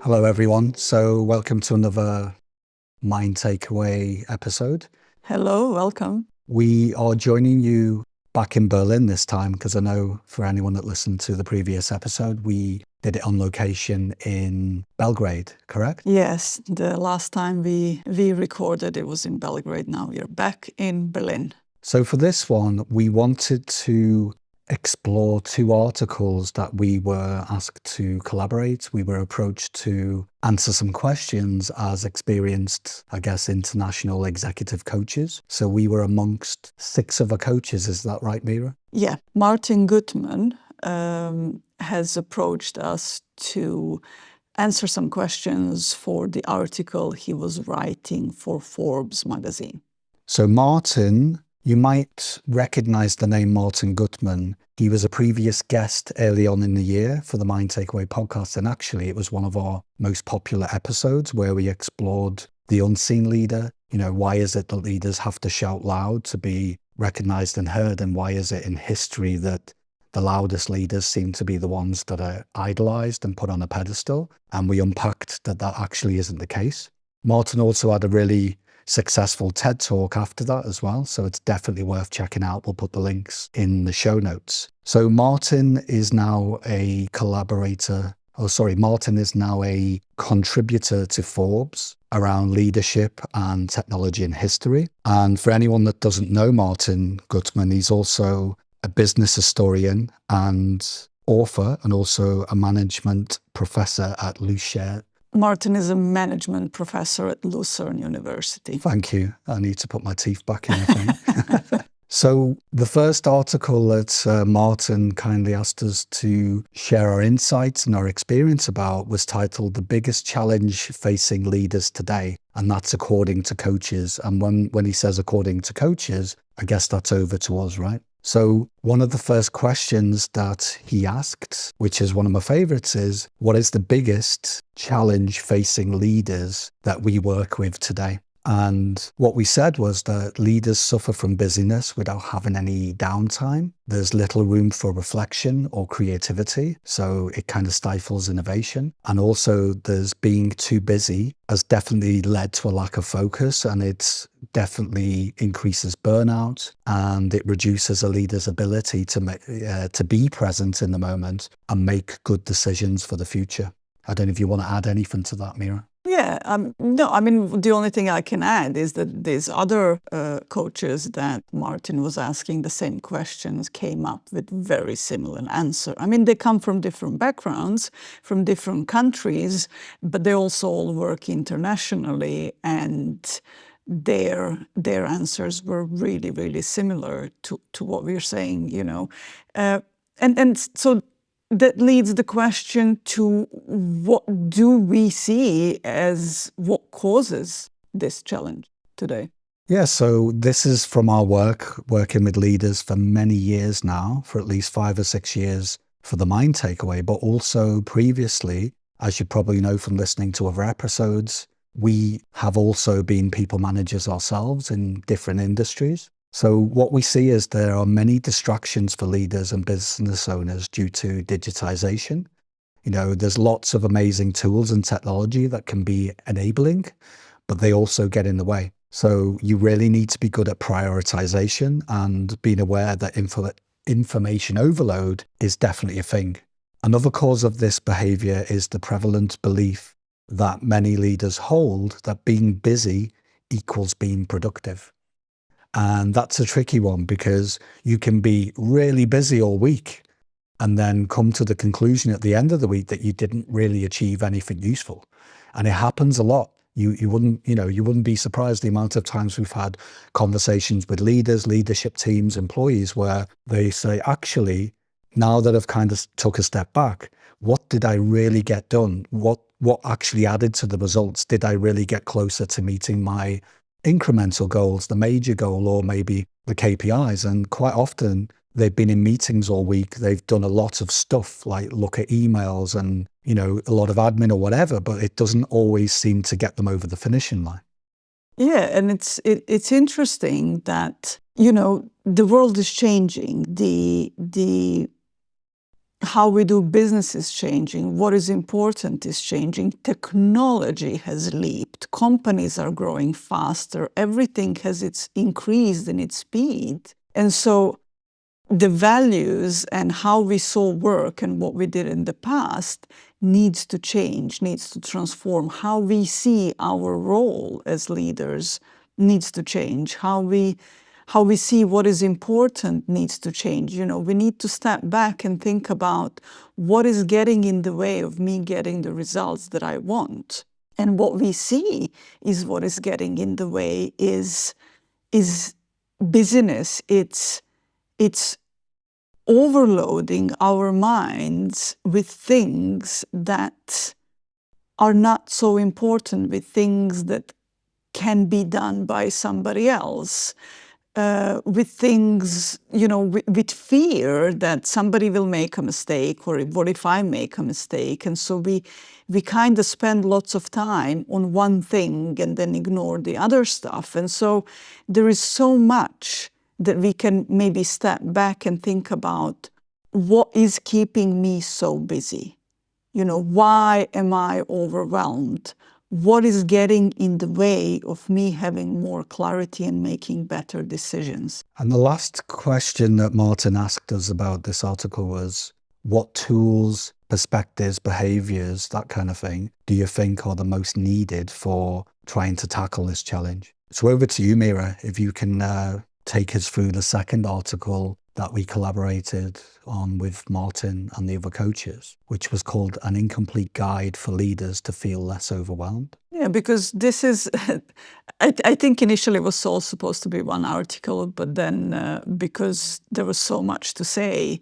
Hello, everyone. So welcome to another Mind Takeaway episode. Hello, welcome. We are joining you back in Berlin this time because I know for anyone that listened to the previous episode, we did it on location in Belgrade, correct? Yes, the last time we recorded, it was in Belgrade. Now we are back in Berlin. So for this one, we wanted to explore two articles that we were asked to collaborate. We were approached to answer some questions as experienced, international executive coaches. So we were amongst 6 other coaches. Is that right, Mira? Yeah, Martin Gutmann has approached us to answer some questions for the article he was writing for Forbes magazine. So Martin, you might recognize the name Martin Gutmann. He was a previous guest early on in the year for the Mind Takeaway podcast. And actually, it was one of our most popular episodes where we explored the unseen leader. Why is it that leaders have to shout loud to be recognized and heard? And why is it in history that the loudest leaders seem to be the ones that are idolized and put on a pedestal? And we unpacked that actually isn't the case. Martin also had a really successful TED Talk after that as well. So it's definitely worth checking out. We'll put the links in the show notes. So Martin is now a Martin is now a contributor to Forbes around leadership and technology and history. And for anyone that doesn't know Martin Gutmann, he's also a business historian and author, and also a management professor at Lucerne. Martin is a management professor at Lucerne University. Thank you. I need to put my teeth back in, I think. So the first article that Martin kindly asked us to share our insights and our experience about was titled "The Biggest Challenge Facing Leaders Today." And that's according to coaches. And when he says according to coaches, I guess that's over to us, right? So one of the first questions that he asked, which is one of my favorites, is what is the biggest challenge facing leaders that we work with today? And what we said was that leaders suffer from busyness without having any downtime. There's little room for reflection or creativity, so it kind of stifles innovation. And also there's being too busy has definitely led to a lack of focus, and it definitely increases burnout, and it reduces a leader's ability to be present in the moment and make good decisions for the future. I don't know if you want to add anything to that, Mira. Yeah, the only thing I can add is that these other coaches that Martin was asking the same questions came up with very similar answer. They come from different backgrounds, from different countries, but they also all work internationally, and their answers were really, really similar to what we're saying, So that leads the question to what do we see as what causes this challenge today? Yeah, so this is from our working with leaders for many years now, for at least 5 or 6 years for the Mind Takeaway, but also previously, as you probably know from listening to other episodes, we have also been people managers ourselves in different industries. So what we see is there are many distractions for leaders and business owners due to digitization. There's lots of amazing tools and technology that can be enabling, but they also get in the way. So you really need to be good at prioritization and being aware that information overload is definitely a thing. Another cause of this behavior is the prevalent belief that many leaders hold that being busy equals being productive. And that's a tricky one because you can be really busy all week and then come to the conclusion at the end of the week that you didn't really achieve anything useful. And it happens a lot. You wouldn't be surprised the amount of times we've had conversations with leaders, leadership teams, employees where they say, actually, now that I've kind of took a step back, what did I really get done? What actually added to the results? Did I really get closer to meeting my incremental goals, the major goal, or maybe the KPIs? And quite often they've been in meetings all week. They've done a lot of stuff like look at emails and, a lot of admin or whatever, but it doesn't always seem to get them over the finishing line. Yeah, and it's interesting that, the world is changing. The how we do business is changing. What is important is changing. Technology has leaped. Companies are growing faster. Everything has increased in its speed. And so the values and how we saw work and what we did in the past needs to change, needs to transform. How we see our role as leaders needs to change. How we see what is important needs to change. You know, we need to step back and think about what is getting in the way of me getting the results that I want. And what we see is what is getting in the way is busyness. It's overloading our minds with things that are not so important, with things that can be done by somebody else, with things, you know, with fear that somebody will make a mistake, or what if I make a mistake? And so we kind of spend lots of time on one thing and then ignore the other stuff. And so there is so much that we can maybe step back and think about, what is keeping me so busy? You know, why am I overwhelmed? What is getting in the way of me having more clarity and making better decisions? And the last question that Martin asked us about this article was, what tools, perspectives, behaviors, that kind of thing, do you think are the most needed for trying to tackle this challenge? So over to you, Mira, if you can take us through the second article that we collaborated on with Martin and the other coaches, which was called An Incomplete Guide for Leaders to Feel Less Overwhelmed. Yeah, because this is, I think initially it was all supposed to be one article, but then because there was so much to say,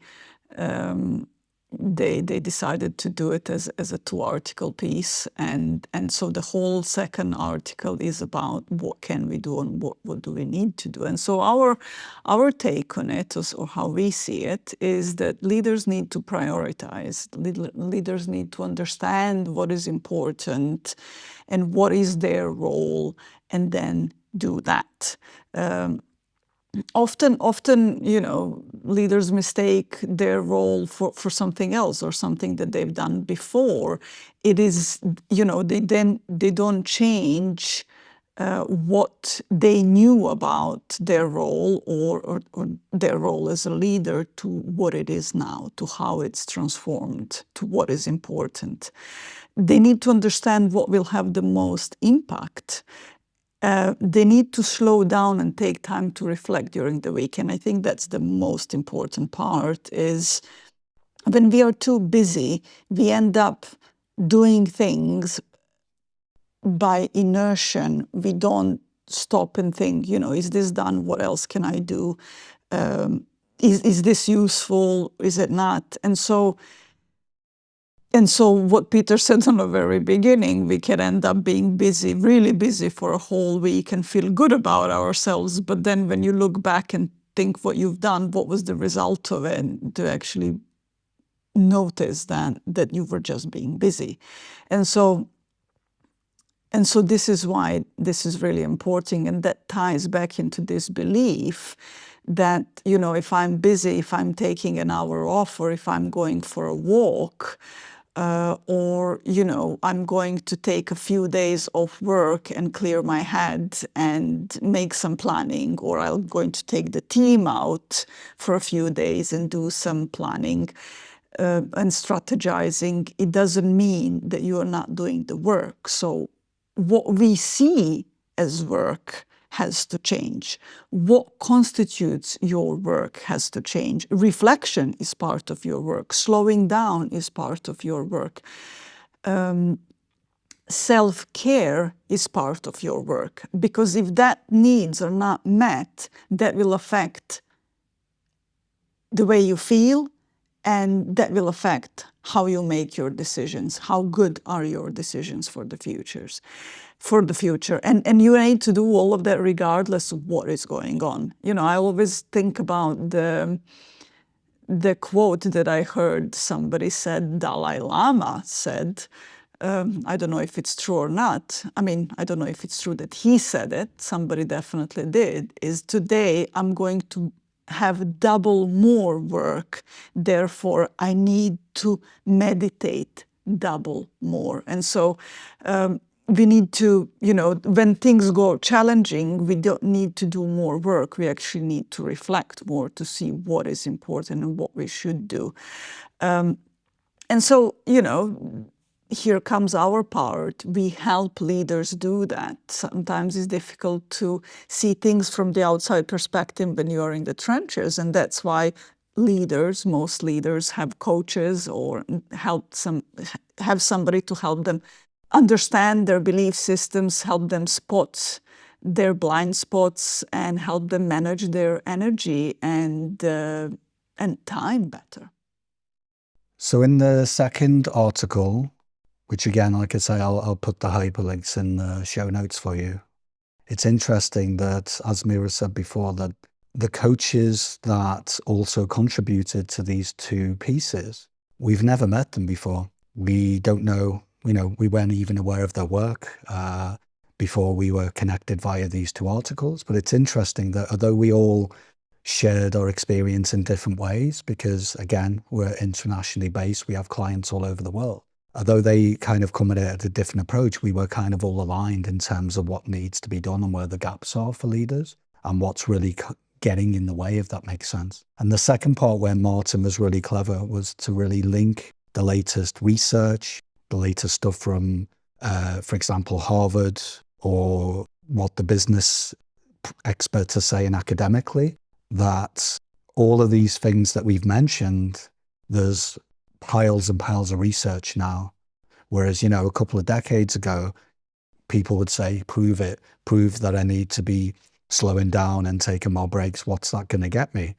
they decided to do it as a 2-article piece. And so the whole second article is about what can we do and what do we need to do. And so our take on it, or how we see it, is that leaders need to prioritize. Leaders need to understand what is important and what is their role, and then do that. Often, you know, leaders mistake their role for something else, or something that they've done before. It is, you know, they don't change what they knew about their role or their role as a leader to what it is now, to how it's transformed, to what is important. They need to understand what will have the most impact. They need to slow down and take time to reflect during the week. And I think that's the most important part, is when we are too busy, we end up doing things by inertia. We don't stop and think, you know, is this done? What else can I do? Is this useful? Is it not? And so what Peter said on the very beginning, we can end up being busy, really busy for a whole week and feel good about ourselves. But then when you look back and think what you've done, what was the result of it, and to actually notice that you were just being busy. And so this is why this is really important. And that ties back into this belief that, you know, if I'm busy, if I'm taking an hour off, or if I'm going for a walk, or, you know, I'm going to take a few days off work and clear my head and make some planning, or I'm going to take the team out for a few days and do some planning and strategizing, it doesn't mean that you are not doing the work. So what we see as work has to change. What constitutes your work has to change. Reflection is part of your work. Slowing down is part of your work. Self-care is part of your work. Because if that needs are not met, that will affect the way you feel, and that will affect how you make your decisions. How good are your decisions for the future? And you need to do all of that regardless of what is going on. You know, I always think about the quote that I heard somebody said, Dalai Lama said, I don't know if it's true or not. I mean, I don't know if it's true that he said it. Somebody definitely did, is today I'm going to have double more work. Therefore, I need to meditate double more. And so we need to, when things go challenging, we don't need to do more work. We actually need to reflect more to see what is important and what we should do. And so, here comes our part. We help leaders do that. Sometimes it's difficult to see things from the outside perspective when you're in the trenches. And that's why most leaders have coaches or have somebody to help them understand their belief systems, help them spot their blind spots, and help them manage their energy and time better. So in the second article, which again, like I say, I'll put the hyperlinks in the show notes for you. It's interesting that, as Mira said before, that the coaches that also contributed to these two pieces, we've never met them before. We don't know, we weren't even aware of their work before we were connected via these two articles. But it's interesting that although we all shared our experience in different ways, because again, we're internationally based, we have clients all over the world. Although they kind of come at it at a different approach, we were kind of all aligned in terms of what needs to be done and where the gaps are for leaders and what's really getting in the way, if that makes sense. And the second part where Martin was really clever was to really link the latest research, the latest stuff from, for example, Harvard, or what the business experts are saying academically, that all of these things that we've mentioned, there's piles and piles of research now. Whereas, a couple of decades ago, people would say, prove it, prove that I need to be slowing down and taking more breaks. What's that going to get me?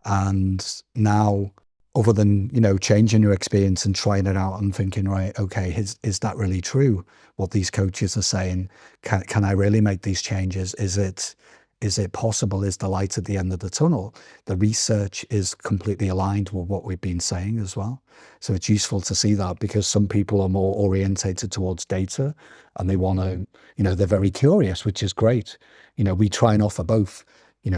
And now, other than, changing your experience and trying it out and thinking, right, okay, is that really true? What these coaches are saying, can I really make these changes? Is it possible? Is the light at the end of the tunnel? The research is completely aligned with what we've been saying as well. So it's useful to see that, because some people are more orientated towards data and they want to, they're very curious, which is great. We try and offer both.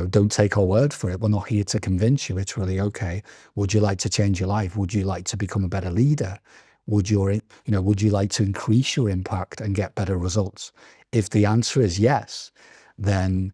Don't take our word for it. We're not here to convince you. It's really, okay, would you like to change your life? Would you like to become a better leader? Would you like to increase your impact and get better results? If the answer is yes, then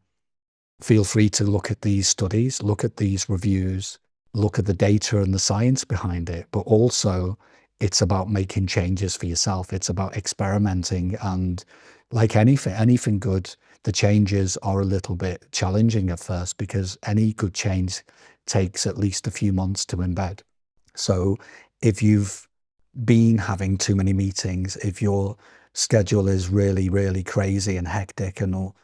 feel free to look at these studies, look at these reviews, look at the data and the science behind it. But also, it's about making changes for yourself. It's about experimenting. And like anything good, the changes are a little bit challenging at first, because any good change takes at least a few months to embed. So if you've been having too many meetings, if your schedule is really, really crazy and hectic, and all,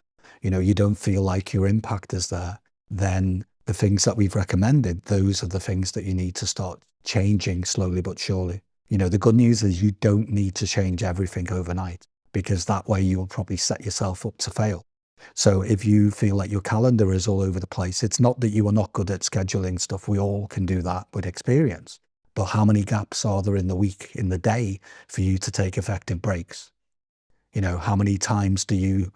you don't feel like your impact is there, then the things that we've recommended, those are the things that you need to start changing slowly but surely. The good news is you don't need to change everything overnight, because that way you will probably set yourself up to fail. So if you feel like your calendar is all over the place, it's not that you are not good at scheduling stuff. We all can do that with experience. But how many gaps are there in the week, in the day, for you to take effective breaks? How many times do you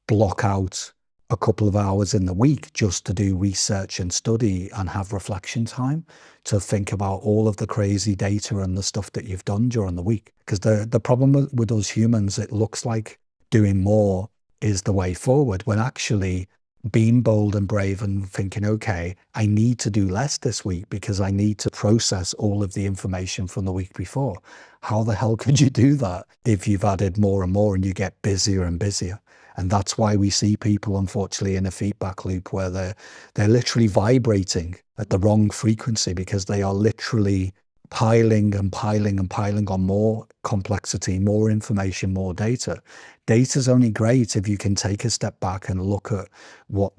block out a couple of hours in the week just to do research and study and have reflection time to think about all of the crazy data and the stuff that you've done during the week? Because the problem with us humans, it looks like doing more is the way forward, when actually being bold and brave and thinking, okay, I need to do less this week because I need to process all of the information from the week before. How the hell could you do that if you've added more and more and you get busier and busier? And that's why we see people, unfortunately, in a feedback loop where they're literally vibrating at the wrong frequency, because they are literally piling and piling and piling on more complexity, more information, more data. Data is only great if you can take a step back and look at what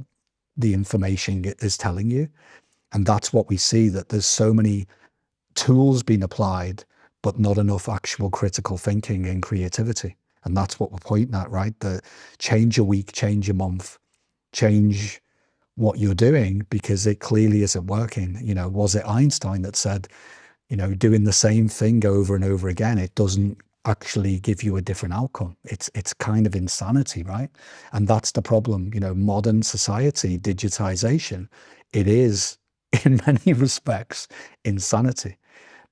the information is telling you. And that's what we see, that there's so many tools being applied, but not enough actual critical thinking and creativity. And that's what we're pointing at, right? The change your week, change your month, change what you're doing, because it clearly isn't working. Was it Einstein that said, doing the same thing over and over again, it doesn't actually give you a different outcome? It's kind of insanity, right? And that's the problem. Modern society, digitization, it is, in many respects, insanity,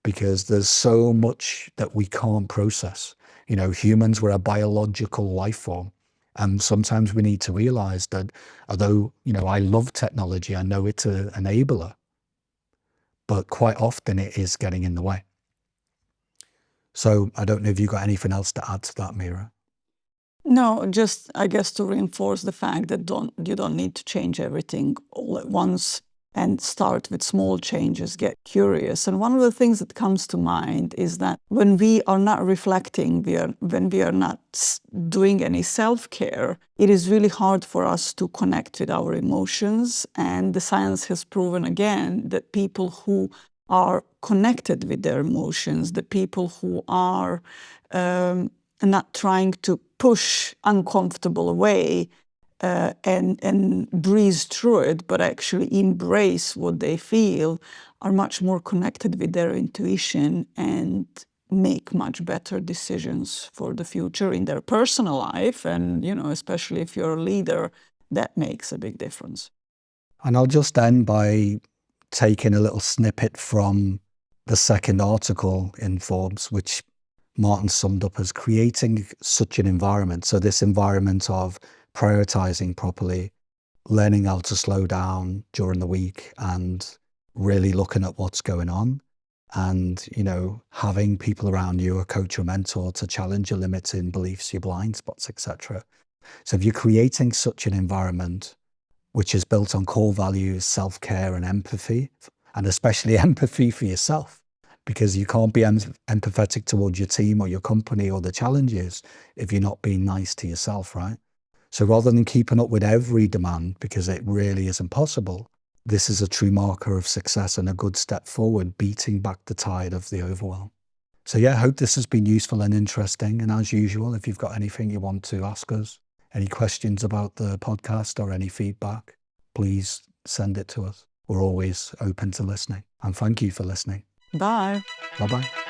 because there's so much that we can't process. You know, humans were a biological life form. And sometimes we need to realize that although, you know, I love technology, I know it's an enabler, but quite often it is getting in the way. So I don't know if you've got anything else to add to that, Mira. No, just I guess to reinforce the fact that you don't need to change everything all at once, and start with small changes, get curious. And one of the things that comes to mind is that when we are not reflecting, when we are not doing any self-care, it is really hard for us to connect with our emotions. And the science has proven again that people who are connected with their emotions, the people who are not trying to push uncomfortable away and breeze through it, but actually embrace what they feel, are much more connected with their intuition and make much better decisions for the future in their personal life. And, you know, especially if you're a leader, that makes a big difference. And I'll just end by taking a little snippet from the second article in Forbes, which Martin summed up as creating such an environment. So this environment of prioritizing properly, learning how to slow down during the week and really looking at what's going on, and, you know, having people around you, a coach or mentor, to challenge your limits in beliefs, your blind spots, etc. So if you're creating such an environment which is built on core values, self-care and empathy, and especially empathy for yourself, because you can't be empathetic towards your team or your company or the challenges if you're not being nice to yourself, right? So rather than keeping up with every demand, because it really is impossible, this is a true marker of success and a good step forward, beating back the tide of the overwhelm. So yeah, I hope this has been useful and interesting. And as usual, if you've got anything you want to ask us, any questions about the podcast or any feedback, please send it to us. We're always open to listening. And thank you for listening. Bye. Bye-bye.